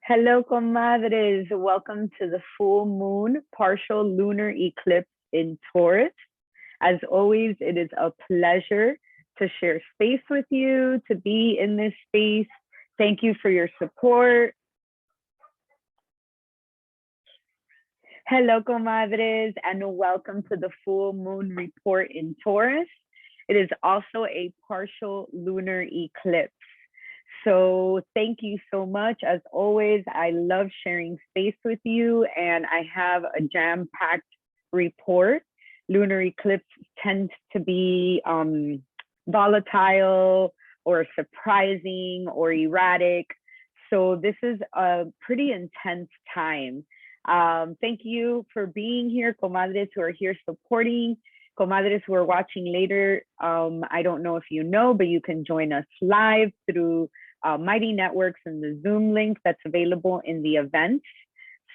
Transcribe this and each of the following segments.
Hello, comadres. Welcome to the full moon partial lunar eclipse in Taurus. As always, it is a pleasure to share space with you, to be in this space. Thank you for your support. Hello, comadres, and welcome to the full moon report in Taurus. It is also a partial lunar eclipse. So thank you so much. As always, I love sharing space with you, and I have a jam-packed report. Lunar eclipse tends to be volatile or surprising or erratic. So this is a pretty intense time. Thank you for being here, comadres who are here supporting. Comadres who are watching later, I don't know if you know, but you can join us live through Mighty Networks and the Zoom link that's available in the event.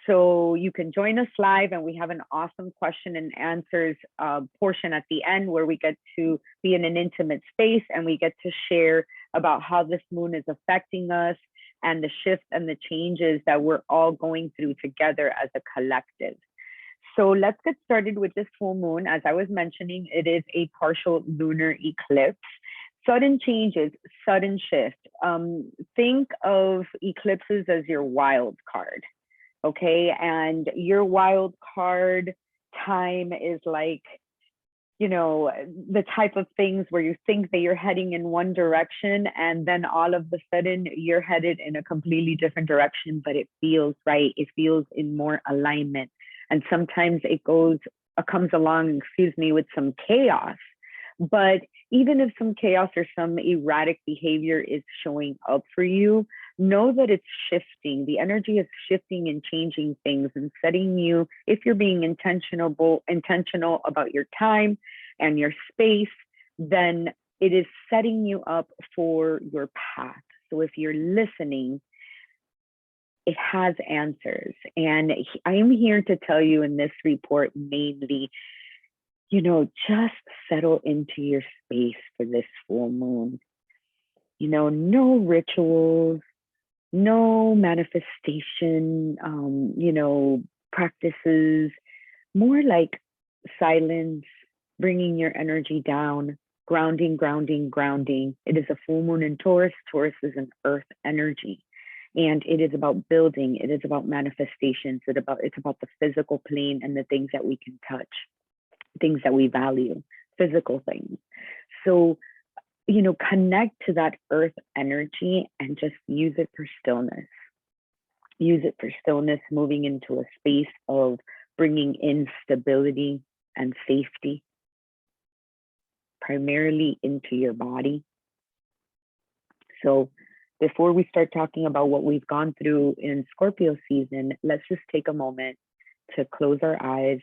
So you can join us live, and we have an awesome question and answers portion at the end where we get to be in an intimate space and we get to share about how this moon is affecting us and the shifts and the changes that we're all going through together as a collective. So let's get started with this full moon. As I was mentioning, it is a partial lunar eclipse. Sudden changes, sudden shift. Think of eclipses as your wild card, okay? And your wild card time is like, you know, the type of things where you think that you're heading in one direction and then all of a sudden you're headed in a completely different direction, but it feels right. It feels in more alignment. And sometimes it comes along, with some chaos. But even if some chaos or some erratic behavior is showing up for you, know that it's shifting. The energy is shifting and changing things and setting you, if you're being intentional about your time and your space, then it is setting you up for your path. So if you're listening, it has answers. And I am here to tell you in this report mainly, just settle into your space for this full moon. No rituals, no manifestation, practices, more like silence, bringing your energy down, grounding. It is a full moon in Taurus. Taurus is an earth energy. And it is about building. It is about manifestations. It's about the physical plane and the things that we can touch, things that we value, physical things. So, connect to that earth energy and just use it for stillness. Use it for stillness, moving into a space of bringing in stability and safety, primarily into your body. So before we start talking about what we've gone through in Scorpio season, let's just take a moment to close our eyes,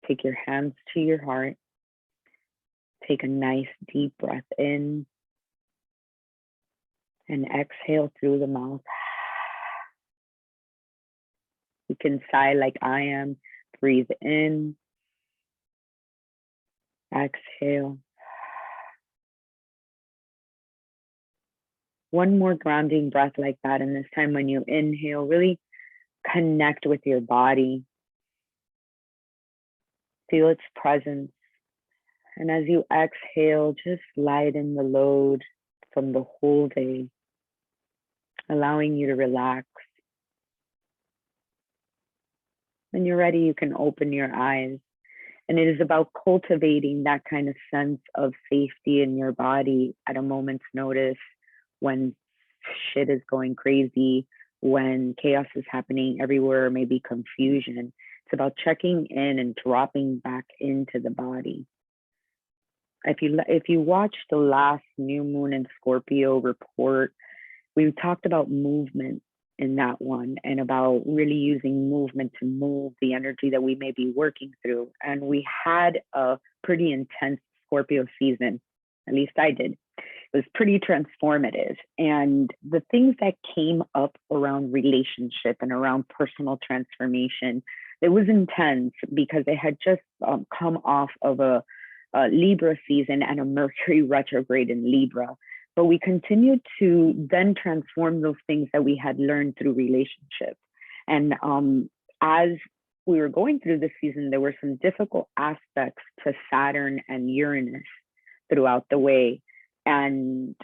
take your hands to your heart, take a nice deep breath in, and exhale through the mouth. You can sigh like I am. Breathe in, exhale. One more grounding breath like that, and this time when you inhale, really connect with your body. Feel its presence. And as you exhale, just lighten the load from the whole day, allowing you to relax. When you're ready, you can open your eyes. And it is about cultivating that kind of sense of safety in your body at a moment's notice, when shit is going crazy, when chaos is happening everywhere, maybe confusion. It's about checking in and dropping back into the body. If you watch the last new moon in Scorpio report, we talked about movement in that one and about really using movement to move the energy that we may be working through. And we had a pretty intense Scorpio season, at least I did. It was pretty transformative. And the things that came up around relationship and around personal transformation, it was intense because it had just come off of a Libra season and a Mercury retrograde in Libra. But we continued to then transform those things that we had learned through relationships. And as we were going through this season, there were some difficult aspects to Saturn and Uranus throughout the way. And,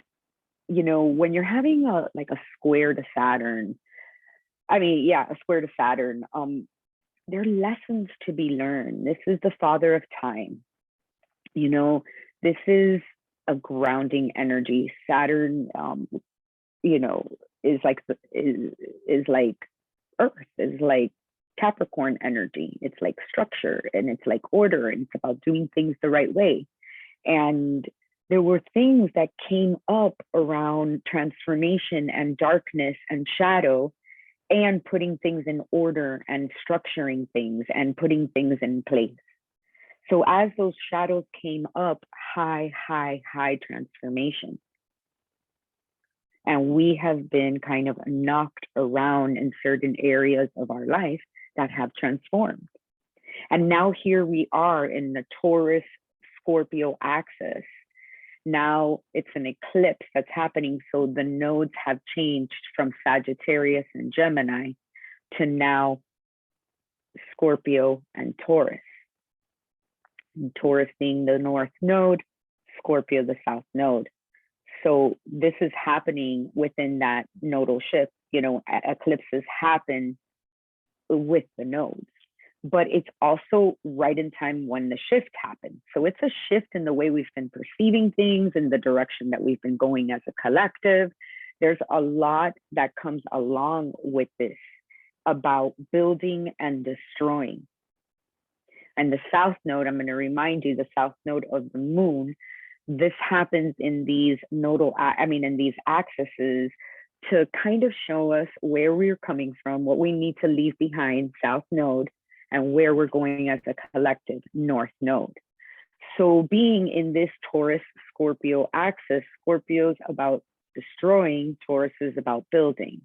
you know, when you're having a square to Saturn, a square to Saturn, there are lessons to be learned. This is the father of time. You know, this is a grounding energy. Saturn, you know, is like Earth, is like Capricorn energy. It's like structure and it's like order and it's about doing things the right way. And there were things that came up around transformation and darkness and shadow and putting things in order and structuring things and putting things in place. So as those shadows came up, high transformation. And we have been kind of knocked around in certain areas of our life that have transformed. And now here we are in the Taurus Scorpio axis. Now it's an eclipse that's happening. So the nodes have changed from Sagittarius and Gemini to now Scorpio and Taurus. And Taurus being the north node, Scorpio the south node. So this is happening within that nodal shift. You know, eclipses happen with the nodes, but it's also right in time when the shift happens. So it's a shift in the way we've been perceiving things, in the direction that we've been going as a collective. There's a lot that comes along with this about building and destroying. And the south node, I'm going to remind you, the south node of the moon, this happens in these in these axes to kind of show us where we're coming from, what we need to leave behind, south node, and where we're going as a collective, north node. So being in this Taurus Scorpio axis, Scorpio's about destroying, Taurus is about building,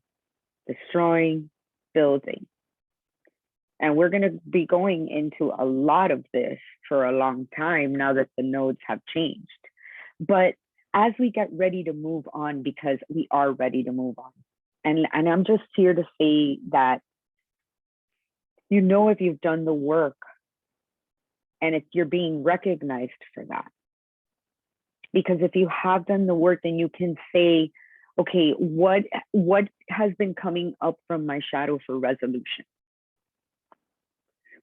destroying, building. And we're going to be going into a lot of this for a long time now that the nodes have changed. But as we get ready to move on, because we are ready to move on, and I'm just here to say that, you know, if you've done the work and if you're being recognized for that. Because if you have done the work, then you can say, okay, what has been coming up from my shadow for resolution?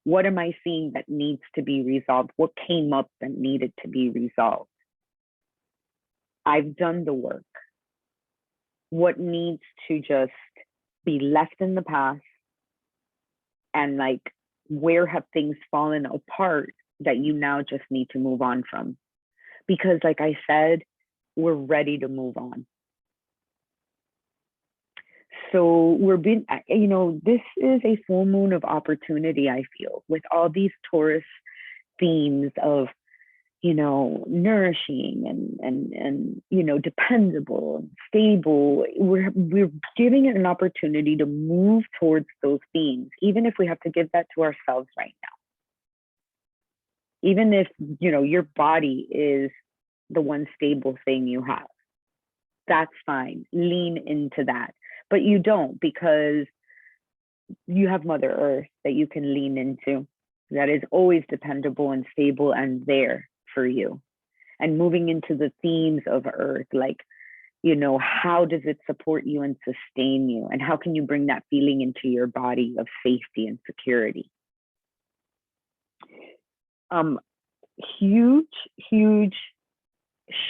What am I seeing that needs to be resolved? What came up that needed to be resolved? I've done the work. What needs to just be left in the past? And like, where have things fallen apart that you now just need to move on from? Because like I said, we're ready to move on. So this is a full moon of opportunity, I feel, with all these Taurus themes of, you know, nourishing and you know, dependable and stable. We're giving it an opportunity to move towards those themes, even if we have to give that to ourselves right now. Even if, you know, your body is the one stable thing you have, that's fine. Lean into that. But you don't, because you have Mother Earth that you can lean into, that is always dependable and stable and there for you. And moving into the themes of Earth, like, you know, how does it support you and sustain you? And how can you bring that feeling into your body of safety and security? Huge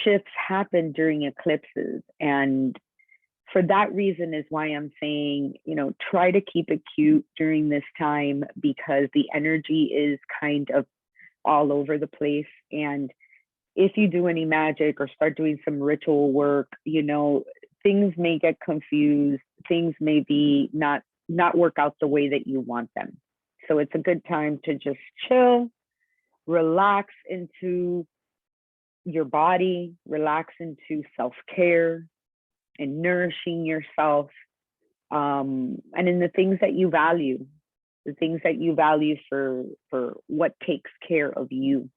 shifts happen during eclipses. And for that reason is why I'm saying, you know, try to keep it cute during this time, because the energy is kind of all over the place. And if you do any magic or start doing some ritual work, you know, things may get confused. Things may be not work out the way that you want them. So it's a good time to just chill, relax into your body, relax into self-care and nourishing yourself, and in the things that you value, for what takes care of you.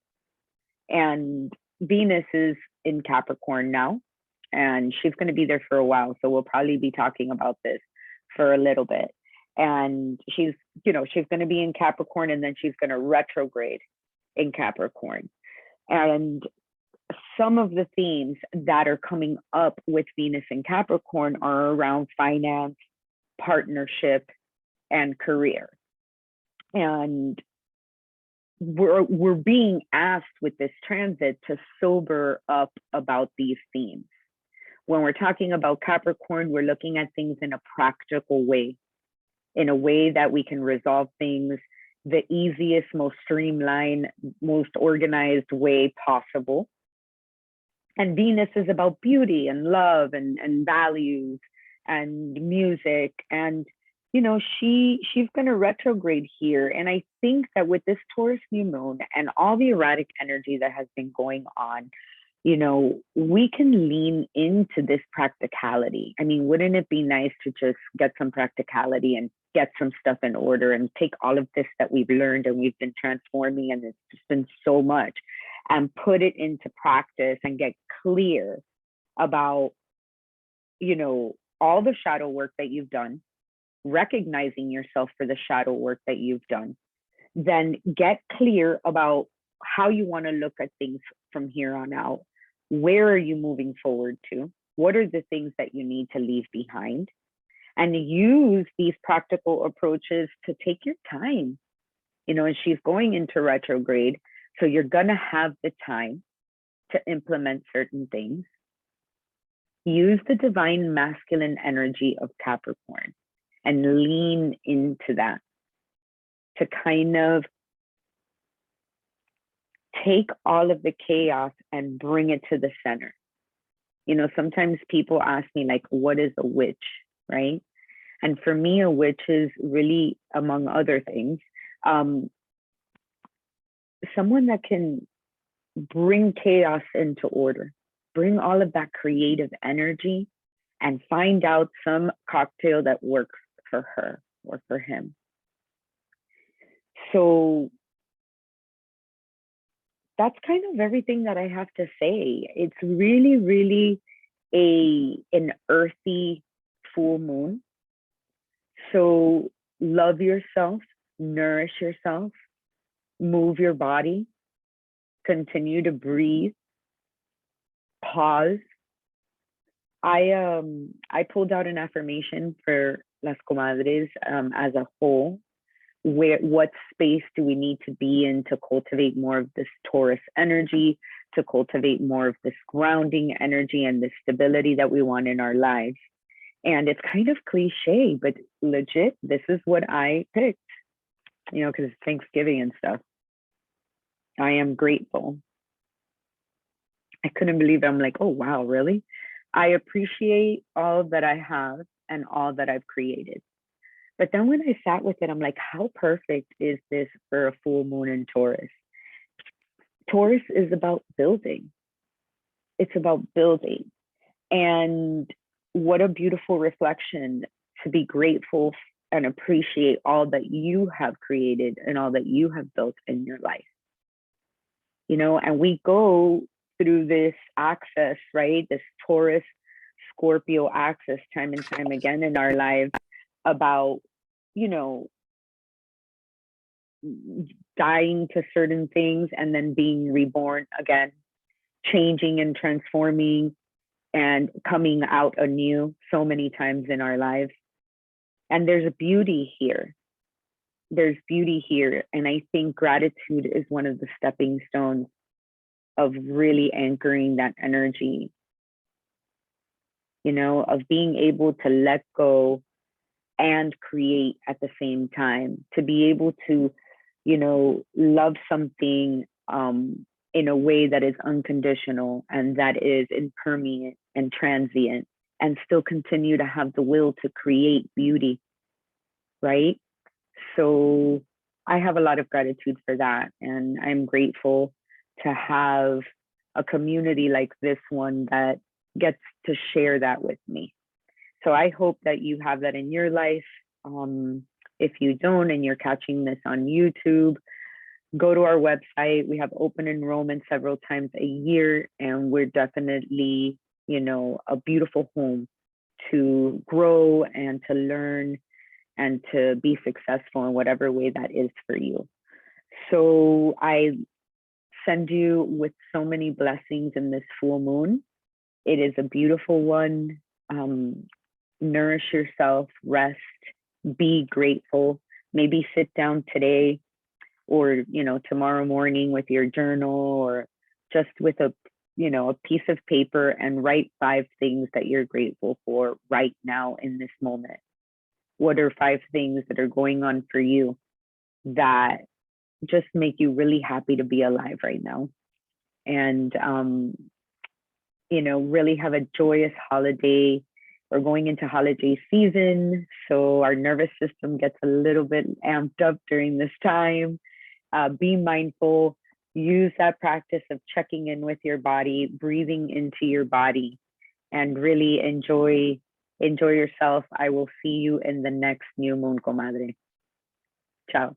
And Venus is in Capricorn now, and she's going to be there for a while. So we'll probably be talking about this for a little bit. And she's going to be in Capricorn, and then she's going to retrograde in Capricorn. And some of the themes that are coming up with Venus in Capricorn are around finance, partnership, and career. And we're being asked with this transit to sober up about these themes. When we're talking about Capricorn, we're looking at things in a practical way, in a way that we can resolve things the easiest, most streamlined, most organized way possible. And Venus is about beauty and love and values and music. And, she's going to retrograde here. And I think that with this Taurus new moon and all the erratic energy that has been going on, we can lean into this practicality. I mean, wouldn't it be nice to just get some practicality and get some stuff in order and take all of this that we've learned and we've been transforming, and it's just been so much, and put it into practice and get clear about, all the shadow work that you've done, recognizing yourself for the shadow work that you've done, then get clear about how you want to look at things from here on out. Where are you moving forward to? What are the things that you need to leave behind? And use these practical approaches to take your time. And she's going into retrograde, so you're going to have the time to implement certain things. Use the divine masculine energy of Capricorn and lean into that to kind of take all of the chaos and bring it to the center. Sometimes people ask me, like, what is a witch, right? And for me, a witch is really, among other things, someone that can bring chaos into order, bring all of that creative energy and find out some cocktail that works for her or for him. So that's kind of everything that I have to say. It's really, really an earthy full moon. So love yourself, nourish yourself, move your body, continue to breathe, pause. I pulled out an affirmation for Las Comadres as a whole. What space do we need to be in to cultivate more of this Taurus energy, to cultivate more of this grounding energy and the stability that we want in our lives? And it's kind of cliche, but legit, this is what I picked, because it's Thanksgiving and stuff. I am grateful. I couldn't believe it. I'm like, oh, wow, really? I appreciate all that I have and all that I've created. But then when I sat with it, I'm like, how perfect is this for a full moon in Taurus? Taurus is about building. It's about building. And what a beautiful reflection to be grateful and appreciate all that you have created and all that you have built in your life. And we go through this axis, right? This Taurus Scorpio axis time and time again in our lives about, dying to certain things and then being reborn again, changing and transforming and coming out anew so many times in our lives. And there's a beauty here. There's beauty here. And I think gratitude is one of the stepping stones of really anchoring that energy, of being able to let go and create at the same time, to be able to, love something in a way that is unconditional and that is impermanent and transient, and still continue to have the will to create beauty, right? So I have a lot of gratitude for that. And I'm grateful to have a community like this one that gets to share that with me. So I hope that you have that in your life. If you don't and you're catching this on YouTube, go to our website. We have open enrollment several times a year, and we're definitely a beautiful home to grow and to learn and to be successful in whatever way that is for you. So I send you with so many blessings in this full moon. It is a beautiful one. Nourish yourself, rest, be grateful. Maybe sit down today or, tomorrow morning with your journal or just with a piece of paper and write 5 things that you're grateful for right now in this moment. What are 5 things that are going on for you that just make you really happy to be alive right now? And, really have a joyous holiday. We're going into holiday season, so our nervous system gets a little bit amped up during this time. Be mindful, use that practice of checking in with your body, breathing into your body, and really enjoy yourself. I will see you in the next new moon, comadre. Ciao.